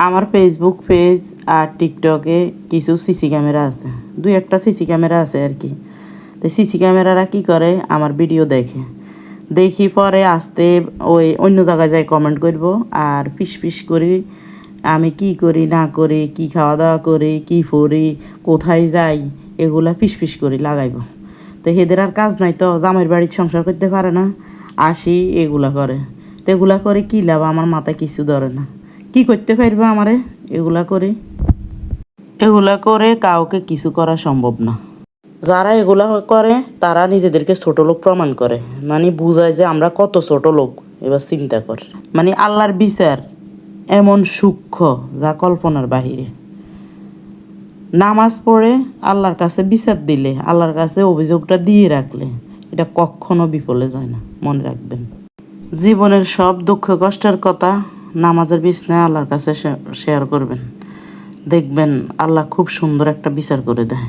আমার Facebook page আর টিকটকে কিছু সিসি ক্যামেরা আছে, দুই একটা সিসি ক্যামেরা আছে আর কি। তো সিসি ক্যামেরারা কী করে, আমার ভিডিও দেখে, দেখি পরে আসতে ওই অন্য জায়গায় যাই কমেন্ট করব আর পিস পিস করি আমি কি করি না করি, কি খাওয়া দাওয়া করি, কি পড়ি, কোথায় যাই, এগুলা পিস পিস করি লাগাইব। তো এদের আর কাজ নাই, তো জামাইয়ের বাড়ির সংসার করতে পারে না, আসি এগুলা করে। তো এগুলা করে কী লাভ, আমার মাথায় কিছু ধরে না। কি করতে পারবো আমারে এগুলা করে? এগুলা করে কাউকে কিছু করা সম্ভব না। যারা এগুলা করে তারা নিজেদেরকে ছোট লোক প্রমাণ করে, মানে বুঝায় যে আমরা কত ছোট লোক। এবার চিন্তা কর, মানে আল্লাহর বিচার এমন সূক্ষ্ম যা কল্পনার বাহিরে। নামাজ পড়ে আল্লাহর কাছে বিচার দিলে, আল্লাহর কাছে অভিযোগটা দিয়ে রাখলে এটা কখনো বিফলে যায় না, মনে রাখবেন। জীবনের সব দুঃখ কষ্টের কথা নামাজের বিছনায় আল্লাহর কাছে শেয়ার করবেন, দেখবেন আল্লাহ খুব সুন্দর একটা বিচার করে দেয়।